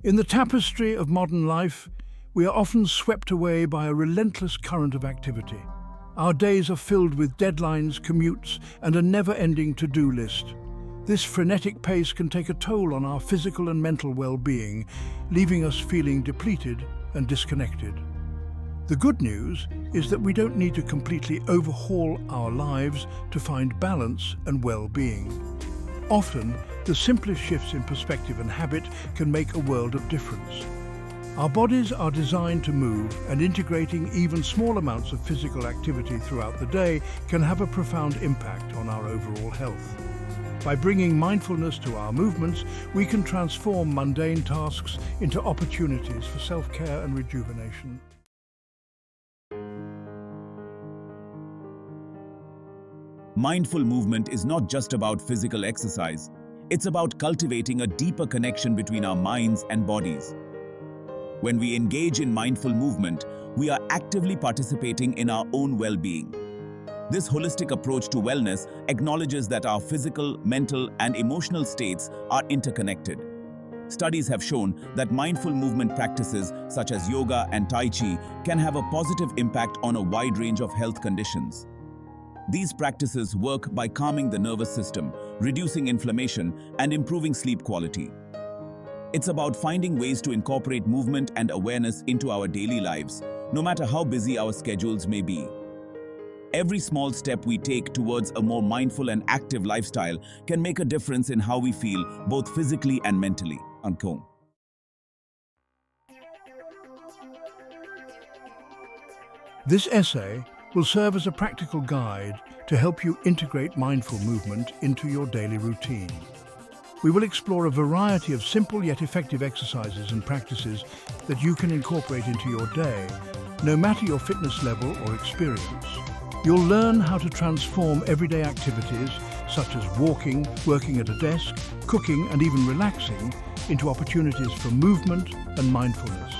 In the tapestry of modern life, we are often swept away by a relentless current of activity. Our days are filled with deadlines, commutes, and a never-ending to-do list. This frenetic pace can take a toll on our physical and mental well-being, leaving us feeling depleted and disconnected. The good news is that we don't need to completely overhaul our lives to find balance and well-being. Often, the simplest shifts in perspective and habit can make a world of difference. Our bodies are designed to move, and integrating even small amounts of physical activity throughout the day can have a profound impact on our overall health. By bringing mindfulness to our movements, we can transform mundane tasks into opportunities for self-care and rejuvenation. Mindful movement is not just about physical exercise. It's about cultivating a deeper connection between our minds and bodies. When we engage in mindful movement, we are actively participating in our own well-being. This holistic approach to wellness acknowledges that our physical, mental, and emotional states are interconnected. Studies have shown that mindful movement practices such as yoga and Tai Chi can have a positive impact on a wide range of health conditions. These practices work by calming the nervous system, reducing inflammation, and improving sleep quality. It's about finding ways to incorporate movement and awareness into our daily lives, no matter how busy our schedules may be. Every small step we take towards a more mindful and active lifestyle can make a difference in how we feel, both physically and mentally. Unquote. This essay will serve as a practical guide to help you integrate mindful movement into your daily routine. We will explore a variety of simple yet effective exercises and practices that you can incorporate into your day, no matter your fitness level or experience. You'll learn how to transform everyday activities such as walking, working at a desk, cooking, and even relaxing into opportunities for movement and mindfulness.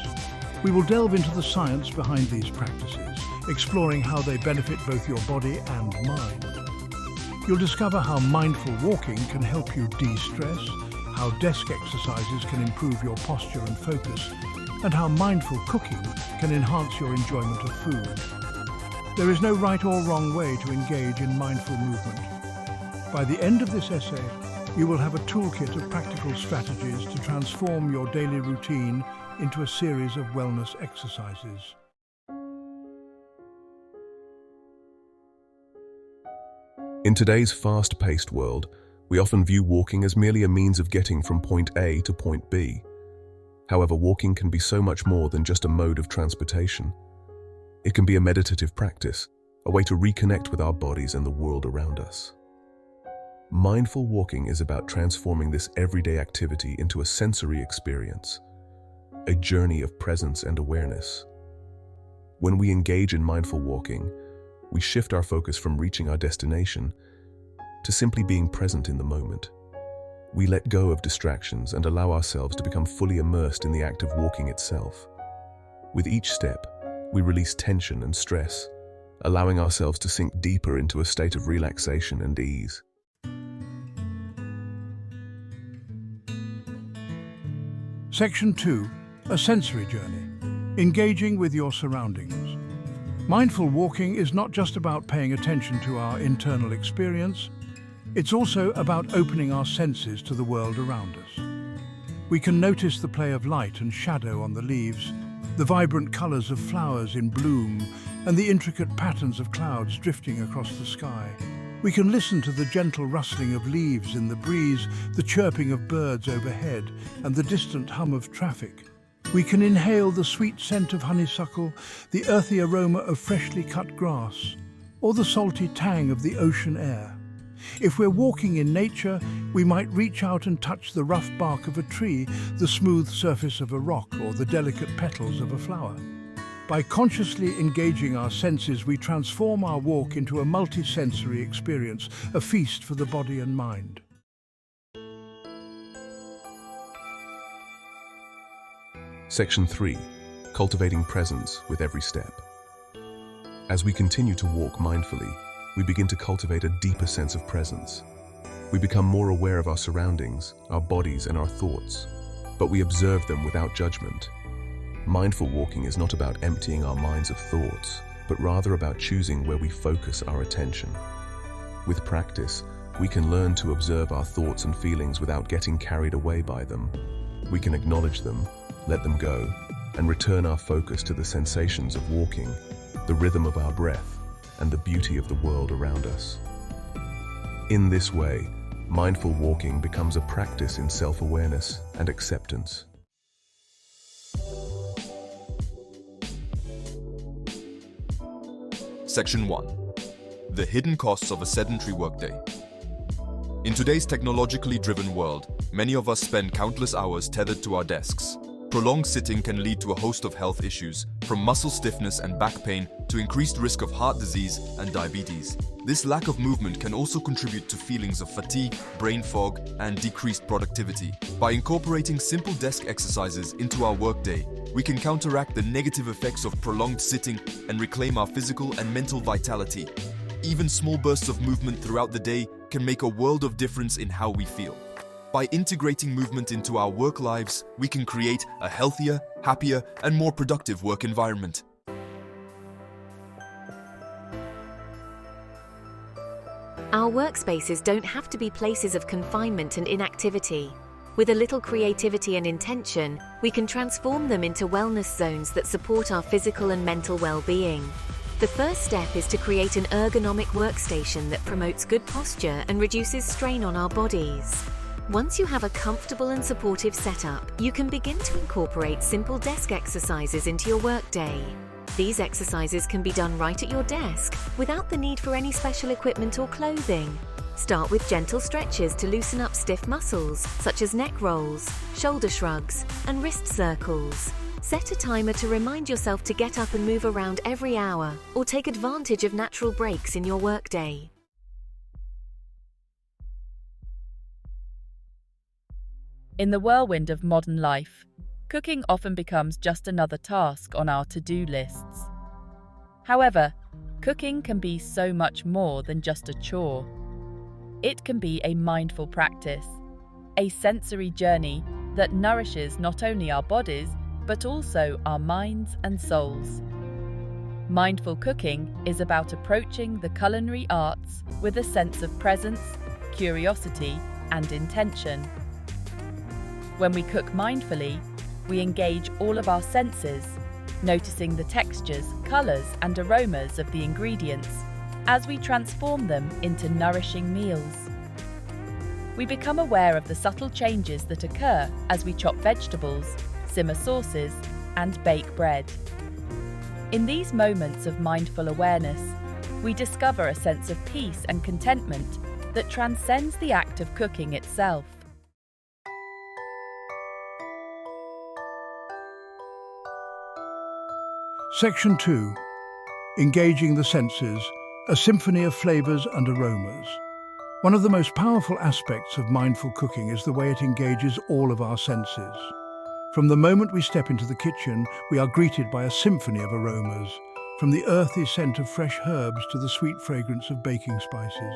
We will delve into the science behind these practices, exploring how they benefit both your body and mind. You'll discover how mindful walking can help you de-stress, how desk exercises can improve your posture and focus, and how mindful cooking can enhance your enjoyment of food. There is no right or wrong way to engage in mindful movement. By the end of this essay, you will have a toolkit of practical strategies to transform your daily routine into a series of wellness exercises. In today's fast-paced world, we often view walking as merely a means of getting from point A to point B. However, walking can be so much more than just a mode of transportation. It can be a meditative practice, a way to reconnect with our bodies and the world around us. Mindful walking is about transforming this everyday activity into a sensory experience, a journey of presence and awareness. When we engage in mindful walking, we shift our focus from reaching our destination to simply being present in the moment. We let go of distractions and allow ourselves to become fully immersed in the act of walking itself. With each step, we release tension and stress, allowing ourselves to sink deeper into a state of relaxation and ease. Section 2. A sensory journey. Engaging with your surroundings. Mindful walking is not just about paying attention to our internal experience, it's also about opening our senses to the world around us. We can notice the play of light and shadow on the leaves, the vibrant colors of flowers in bloom, and the intricate patterns of clouds drifting across the sky. We can listen to the gentle rustling of leaves in the breeze, the chirping of birds overhead, and the distant hum of traffic. We can inhale the sweet scent of honeysuckle, the earthy aroma of freshly cut grass, or the salty tang of the ocean air. If we're walking in nature, we might reach out and touch the rough bark of a tree, the smooth surface of a rock, or the delicate petals of a flower. By consciously engaging our senses, we transform our walk into a multi-sensory experience, a feast for the body and mind. Section 3. Cultivating Presence with every step. As we continue to walk mindfully, we begin to cultivate a deeper sense of presence. We become more aware of our surroundings, our bodies, and our thoughts. but we observe them without judgment. Mindful walking is not about emptying our minds of thoughts, but rather about choosing where we focus our attention. With practice, we can learn to observe our thoughts and feelings without getting carried away by them. We can acknowledge them, let them go, and return our focus to the sensations of walking, the rhythm of our breath, and the beauty of the world around us. In this way, mindful walking becomes a practice in self-awareness and acceptance. Section 1. The hidden costs of a sedentary workday. In today's technologically driven world, many of us spend countless hours tethered to our desks. Prolonged sitting can lead to a host of health issues, from muscle stiffness and back pain to increased risk of heart disease and diabetes. This lack of movement can also contribute to feelings of fatigue, brain fog, and decreased productivity. By incorporating simple desk exercises into our workday, we can counteract the negative effects of prolonged sitting and reclaim our physical and mental vitality. Even small bursts of movement throughout the day can make a world of difference in how we feel. By integrating movement into our work lives, we can create a healthier, happier, and more productive work environment. Our workspaces don't have to be places of confinement and inactivity. With a little creativity and intention, we can transform them into wellness zones that support our physical and mental well-being. The first step is to create an ergonomic workstation that promotes good posture and reduces strain on our bodies. Once you have a comfortable and supportive setup, you can begin to incorporate simple desk exercises into your workday. These exercises can be done right at your desk without the need for any special equipment or clothing. Start with gentle stretches to loosen up stiff muscles, such as neck rolls, shoulder shrugs, and wrist circles. Set a timer to remind yourself to get up and move around every hour, or take advantage of natural breaks in your workday. In the whirlwind of modern life, cooking often becomes just another task on our to-do lists. However, cooking can be so much more than just a chore. It can be a mindful practice, a sensory journey that nourishes not only our bodies, but also our minds and souls. Mindful cooking is about approaching the culinary arts with a sense of presence, curiosity, and intention. When we cook mindfully, we engage all of our senses, noticing the textures, colours, and aromas of the ingredients as we transform them into nourishing meals. We become aware of the subtle changes that occur as we chop vegetables, simmer sauces, and bake bread. In these moments of mindful awareness, we discover a sense of peace and contentment that transcends the act of cooking itself. Section 2. Engaging the senses, a symphony of flavors and aromas. One of the most powerful aspects of mindful cooking is the way it engages all of our senses. From the moment we step into the kitchen, we are greeted by a symphony of aromas, from the earthy scent of fresh herbs to the sweet fragrance of baking spices.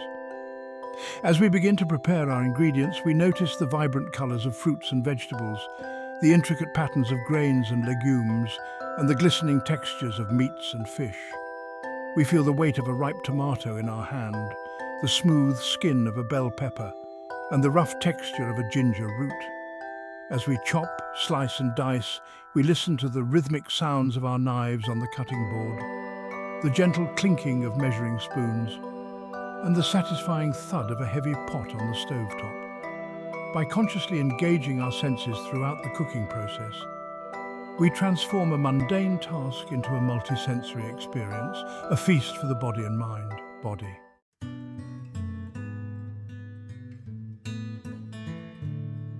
As we begin to prepare our ingredients, we notice the vibrant colors of fruits and vegetables, the intricate patterns of grains and legumes, and the glistening textures of meats and fish. We feel the weight of a ripe tomato in our hand, the smooth skin of a bell pepper, and the rough texture of a ginger root. As we chop, slice, and dice, we listen to the rhythmic sounds of our knives on the cutting board, the gentle clinking of measuring spoons, and the satisfying thud of a heavy pot on the stovetop. By consciously engaging our senses throughout the cooking process, we transform a mundane task into a multisensory experience, a feast for the body and mind.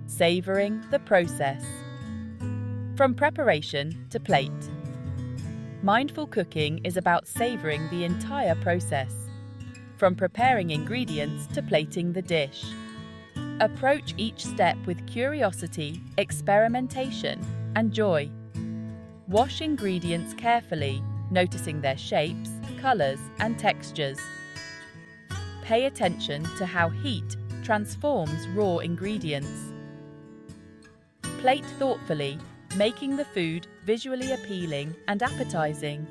Savouring the process. From preparation to plate. Mindful cooking is about savouring the entire process, from preparing ingredients to plating the dish. Approach each step with curiosity, experimentation, and joy. Wash ingredients carefully, noticing their shapes, colours, and textures. Pay attention to how heat transforms raw ingredients. Plate thoughtfully, making the food visually appealing and appetizing.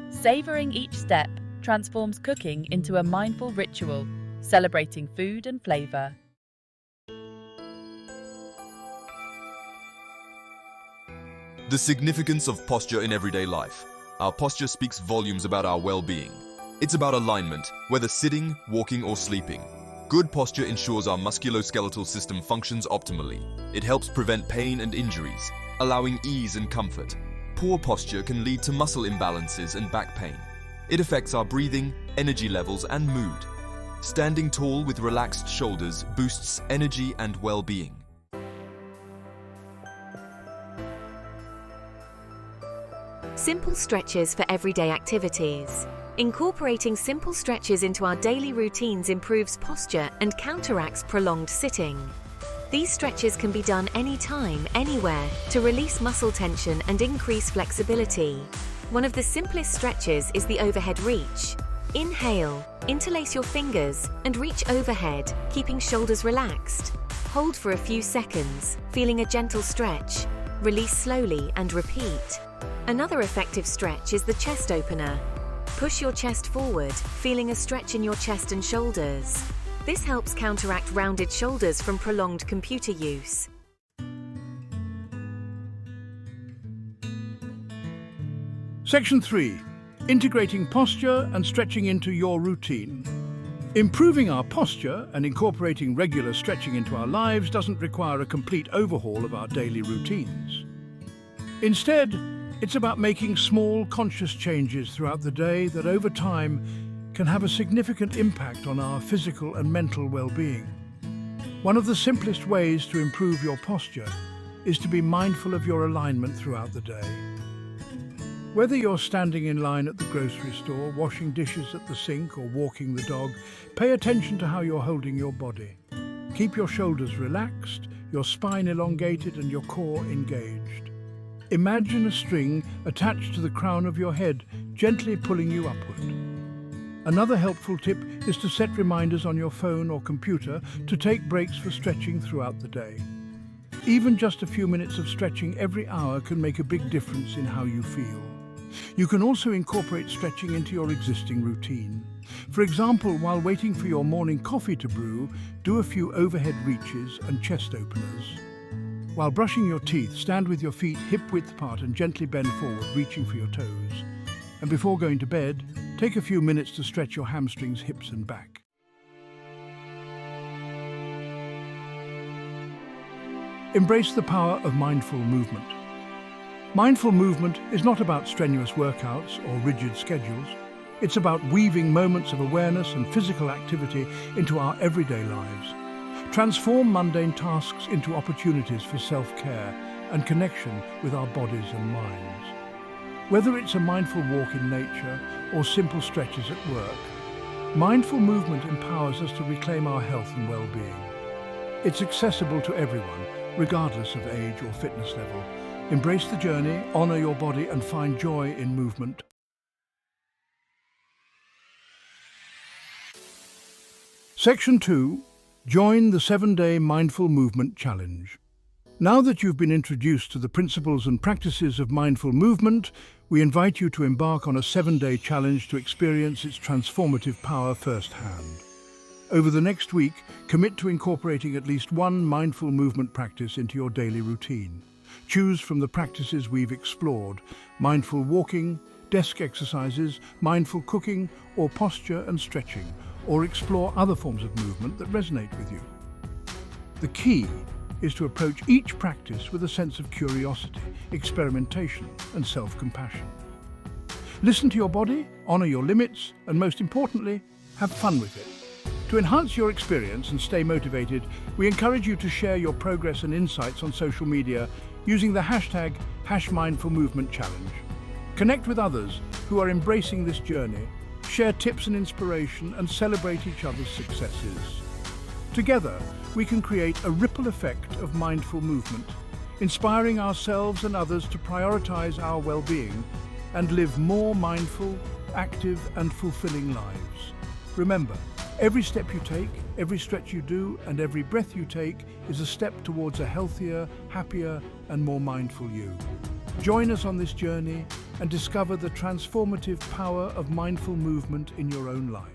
Savoring each step transforms cooking into a mindful ritual, celebrating food and flavor. The significance of posture in everyday life. Our posture speaks volumes about our well-being. It's about alignment, whether sitting, walking, or sleeping. Good posture ensures our musculoskeletal system functions optimally. It helps prevent pain and injuries, allowing ease and comfort. Poor posture can lead to muscle imbalances and back pain. It affects our breathing, energy levels, and mood. Standing tall with relaxed shoulders boosts energy and well-being. Simple stretches for everyday activities. Incorporating simple stretches into our daily routines improves posture and counteracts prolonged sitting. These stretches can be done anytime, anywhere, to release muscle tension and increase flexibility. One of the simplest stretches is the overhead reach. Inhale, interlace your fingers, and reach overhead, keeping shoulders relaxed. Hold for a few seconds, feeling a gentle stretch. Release slowly and repeat. Another effective stretch is the chest opener. Push your chest forward, feeling a stretch in your chest and shoulders. This helps counteract rounded shoulders from prolonged computer use. Section 3. Integrating posture and stretching into your routine. Improving our posture and incorporating regular stretching into our lives doesn't require a complete overhaul of our daily routines. Instead, it's about making small, conscious changes throughout the day that over time can have a significant impact on our physical and mental well-being. One of the simplest ways to improve your posture is to be mindful of your alignment throughout the day. Whether you're standing in line at the grocery store, washing dishes at the sink, or walking the dog, pay attention to how you're holding your body. Keep your shoulders relaxed, your spine elongated, and your core engaged. Imagine a string attached to the crown of your head, gently pulling you upward. Another helpful tip is to set reminders on your phone or computer to take breaks for stretching throughout the day. Even just a few minutes of stretching every hour can make a big difference in how you feel. You can also incorporate stretching into your existing routine. For example, while waiting for your morning coffee to brew, do a few overhead reaches and chest openers. While brushing your teeth, stand with your feet hip-width apart and gently bend forward, reaching for your toes. And before going to bed, take a few minutes to stretch your hamstrings, hips and back. Embrace the power of mindful movement. Mindful movement is not about strenuous workouts or rigid schedules. It's about weaving moments of awareness and physical activity into our everyday lives. Transform mundane tasks into opportunities for self-care and connection with our bodies and minds. Whether it's a mindful walk in nature or simple stretches at work, mindful movement empowers us to reclaim our health and well-being. It's accessible to everyone, regardless of age or fitness level. Embrace the journey, honor your body, and find joy in movement. Section 2. Join the 7-day Mindful Movement Challenge. Now that you've been introduced to the principles and practices of mindful movement, we invite you to embark on a 7-day challenge to experience its transformative power firsthand. Over the next week, commit to incorporating at least one mindful movement practice into your daily routine. Choose from the practices we've explored: mindful walking, desk exercises, mindful cooking, or posture and stretching, or explore other forms of movement that resonate with you. The key is to approach each practice with a sense of curiosity, experimentation, and self-compassion. Listen to your body, honor your limits, and most importantly, have fun with it. To enhance your experience and stay motivated, we encourage you to share your progress and insights on social media using the hashtag #MindfulMovementChallenge. Connect with others who are embracing this journey, share tips and inspiration, and celebrate each other's successes. Together, we can create a ripple effect of mindful movement, inspiring ourselves and others to prioritize our well-being and live more mindful, active, and fulfilling lives. Remember, Every step you take, every stretch you do, and every breath you take is a step towards a healthier, happier, and more mindful you. Join us on this journey and discover the transformative power of mindful movement in your own life.